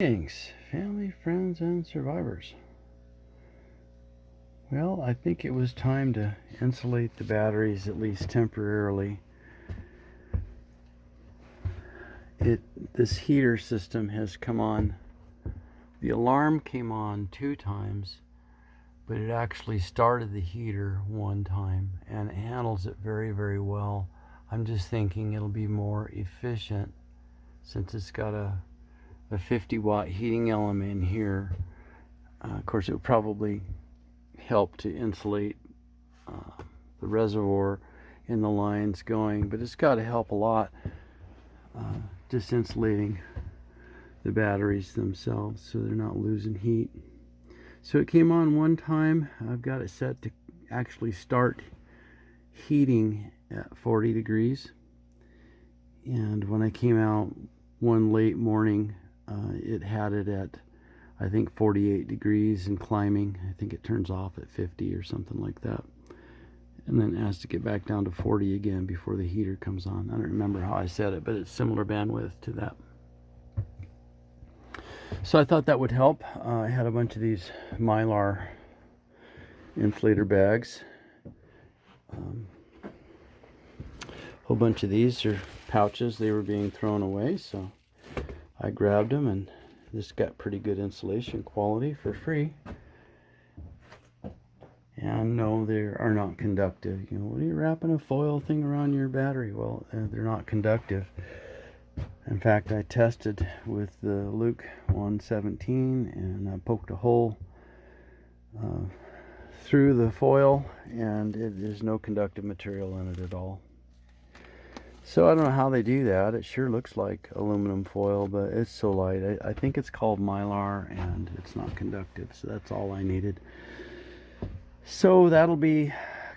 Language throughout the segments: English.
Thanks, family, friends, and survivors. Well, I think it was time to insulate the batteries, at least temporarily. This heater system has come on. The alarm came on 2 times, but it actually started the heater 1 time, and it handles it very, very well. I'm just thinking it'll be more efficient since it's got a 50-watt heating element in here. Of course, it would probably help to insulate the reservoir in the lines going, but it's got to help a lot just insulating the batteries themselves so they're not losing heat. So it came on 1 time. I've got it set to actually start heating at 40 degrees, and when I came out one late morning, it had it at, I think, 48 degrees and climbing. I think it turns off at 50 or something like that, and then it has to get back down to 40 again before the heater comes on. I don't remember how I set it, but it's similar bandwidth to that. So I thought that would help. I had a bunch of these Mylar insulator bags. A whole bunch of these are pouches. They were being thrown away, so I grabbed them, and this got pretty good insulation quality for free. And no, they are not conductive. You know, what are you wrapping a foil thing around your battery? Well, they're not conductive. In fact, I tested with the Fluke 117, and I poked a hole through the foil, and there's no conductive material in it at all. So I don't know how they do that. It sure looks like aluminum foil, but it's so light. I think it's called Mylar, and it's not conductive, so that's all I needed. So that'll be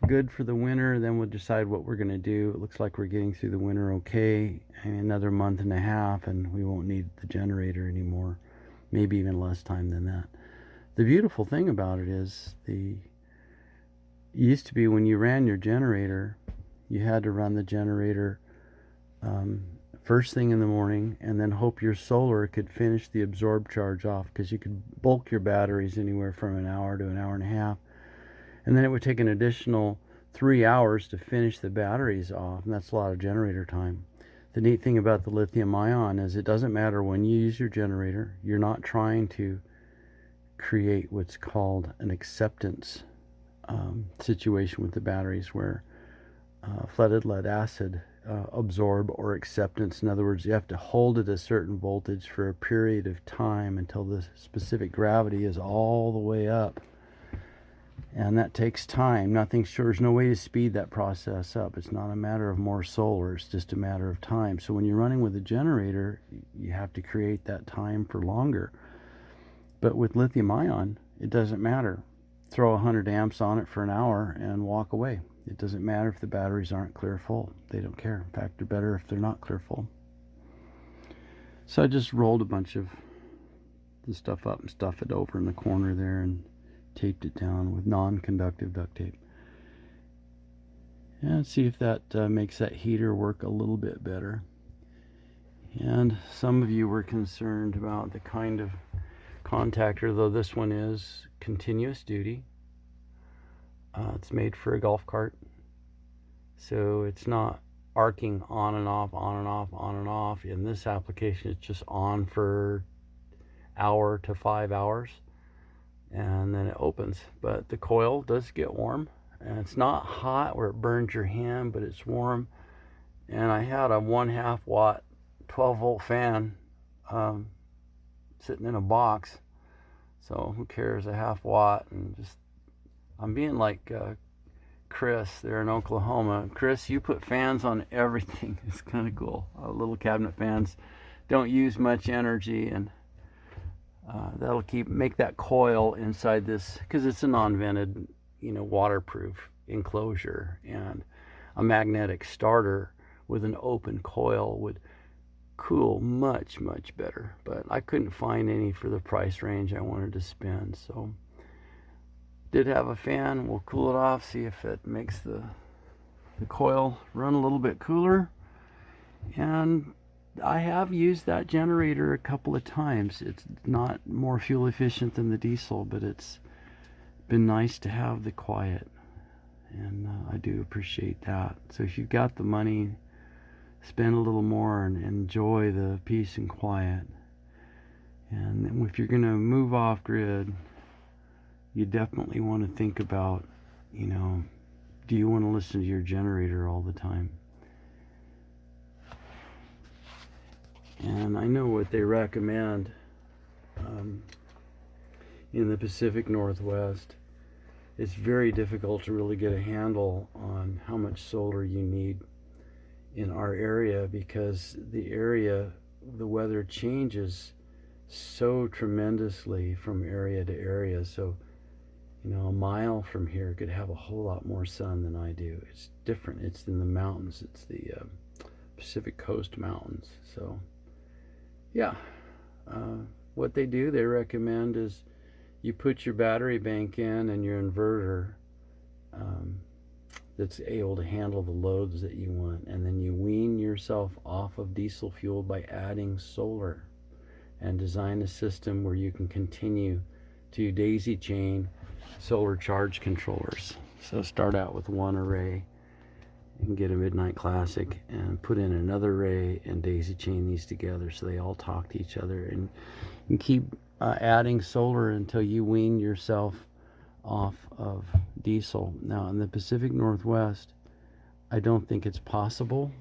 good for the winter. Then we'll decide what we're going to do. It looks like we're getting through the winter okay. Another month and a half, and we won't need the generator anymore. Maybe even less time than that. The beautiful thing about it is, it used to be when you ran your generator, you had to run the generator first thing in the morning, and then hope your solar could finish the absorbed charge off, because you could bulk your batteries anywhere from an hour to an hour and a half, and then it would take an additional 3 hours to finish the batteries off, and that's a lot of generator time. The neat thing about the lithium ion is it doesn't matter when you use your generator. You're not trying to create what's called an acceptance situation with the batteries, where flooded lead acid absorb or acceptance. In other words, you have to hold it a certain voltage for a period of time until the specific gravity is all the way up, and that takes time. There's no way to speed that process up. It's not a matter of more solar, it's just a matter of time. So when you're running with a generator, you have to create that time for longer. But with lithium ion, it doesn't matter. Throw 100 amps on it for an hour and walk away. It doesn't matter if the batteries aren't clear full. They don't care. In fact, they're better if they're not clear full. So I just rolled a bunch of the stuff up and stuffed it over in the corner there, and taped it down with non-conductive duct tape. And see if that makes that heater work a little bit better. And some of you were concerned about the kind of contactor, though this one is continuous duty. It's made for a golf cart, so it's not arcing on and off, on and off, on and off. In this application, it's just on for hour to 5 hours, and then it opens. But the coil does get warm, and it's not hot where it burns your hand, but it's warm. And I had a 1/2 watt 12-volt fan sitting in a box, so who cares, a 1/2 watt. And just, I'm being like Chris there in Oklahoma. Chris, you put fans on everything. It's kind of cool. Little cabinet fans don't use much energy, and that'll make that coil inside this, because it's a non-vented, waterproof enclosure, and a magnetic starter with an open coil would cool much better. But I couldn't find any for the price range I wanted to spend, so did have a fan. We'll cool it off, see if it makes the coil run a little bit cooler, and I have used that generator a couple of times. It's not more fuel efficient than the diesel, but it's been nice to have the quiet, and I do appreciate that. So if you've got the money, spend a little more and enjoy the peace and quiet. And if you're going to move off grid, you definitely want to think about, you know, do you want to listen to your generator all the time? And I know what they recommend in the Pacific Northwest. It's very difficult to really get a handle on how much solar you need in our area, because the weather changes so tremendously from area to area. So, you know, a mile from here could have a whole lot more sun than I do. It's different. It's in the mountains. It's the Pacific Coast Mountains. So, yeah, what they do, they recommend is you put your battery bank in and your inverter that's able to handle the loads that you want, and then you wean yourself off of diesel fuel by adding solar, and design a system where you can continue to daisy chain solar charge controllers. So start out with one array and get a Midnight Classic, and put in another array and daisy chain these together so they all talk to each other, and keep adding solar until you wean yourself off of diesel. Now in the Pacific Northwest, I don't think it's possible,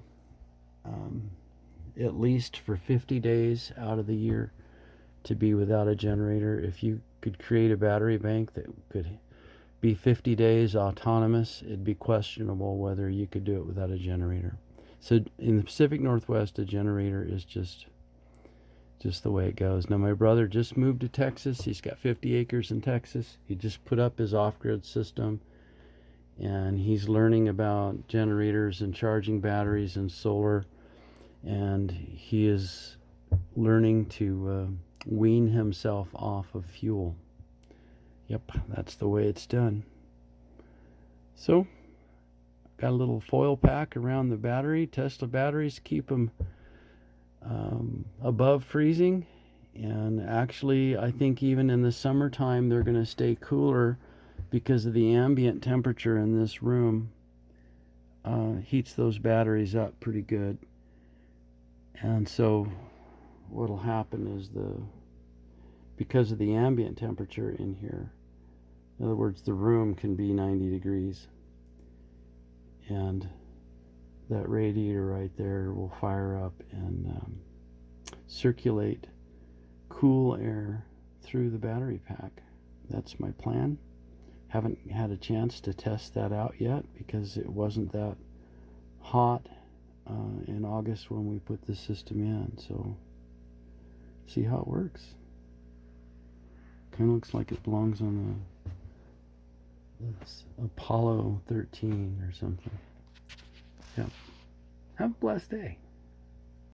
at least for 50 days out of the year, to be without a generator. If you could create a battery bank that could be 50 days autonomous, it'd be questionable whether you could do it without a generator. So in the Pacific Northwest, a generator is just the way it goes. Now my brother just moved to Texas. He's got 50 acres in Texas. He just put up his off-grid system, and he's learning about generators and charging batteries and solar, and he is learning to wean himself off of fuel. Yep, that's the way it's done. So, got a little foil pack around the battery. Tesla batteries keep them above freezing, and actually I think even in the summertime they're going to stay cooler, because of the ambient temperature in this room heats those batteries up pretty good. And so what'll happen is, because of the ambient temperature in here, in other words, the room can be 90 degrees, and that radiator right there will fire up and circulate cool air through the battery pack. That's my plan. Haven't had a chance to test that out yet, because it wasn't that hot in August when we put the system in. So see how it works. Kind of looks like it belongs on the Apollo 13 or something. Yeah. Have a blessed day.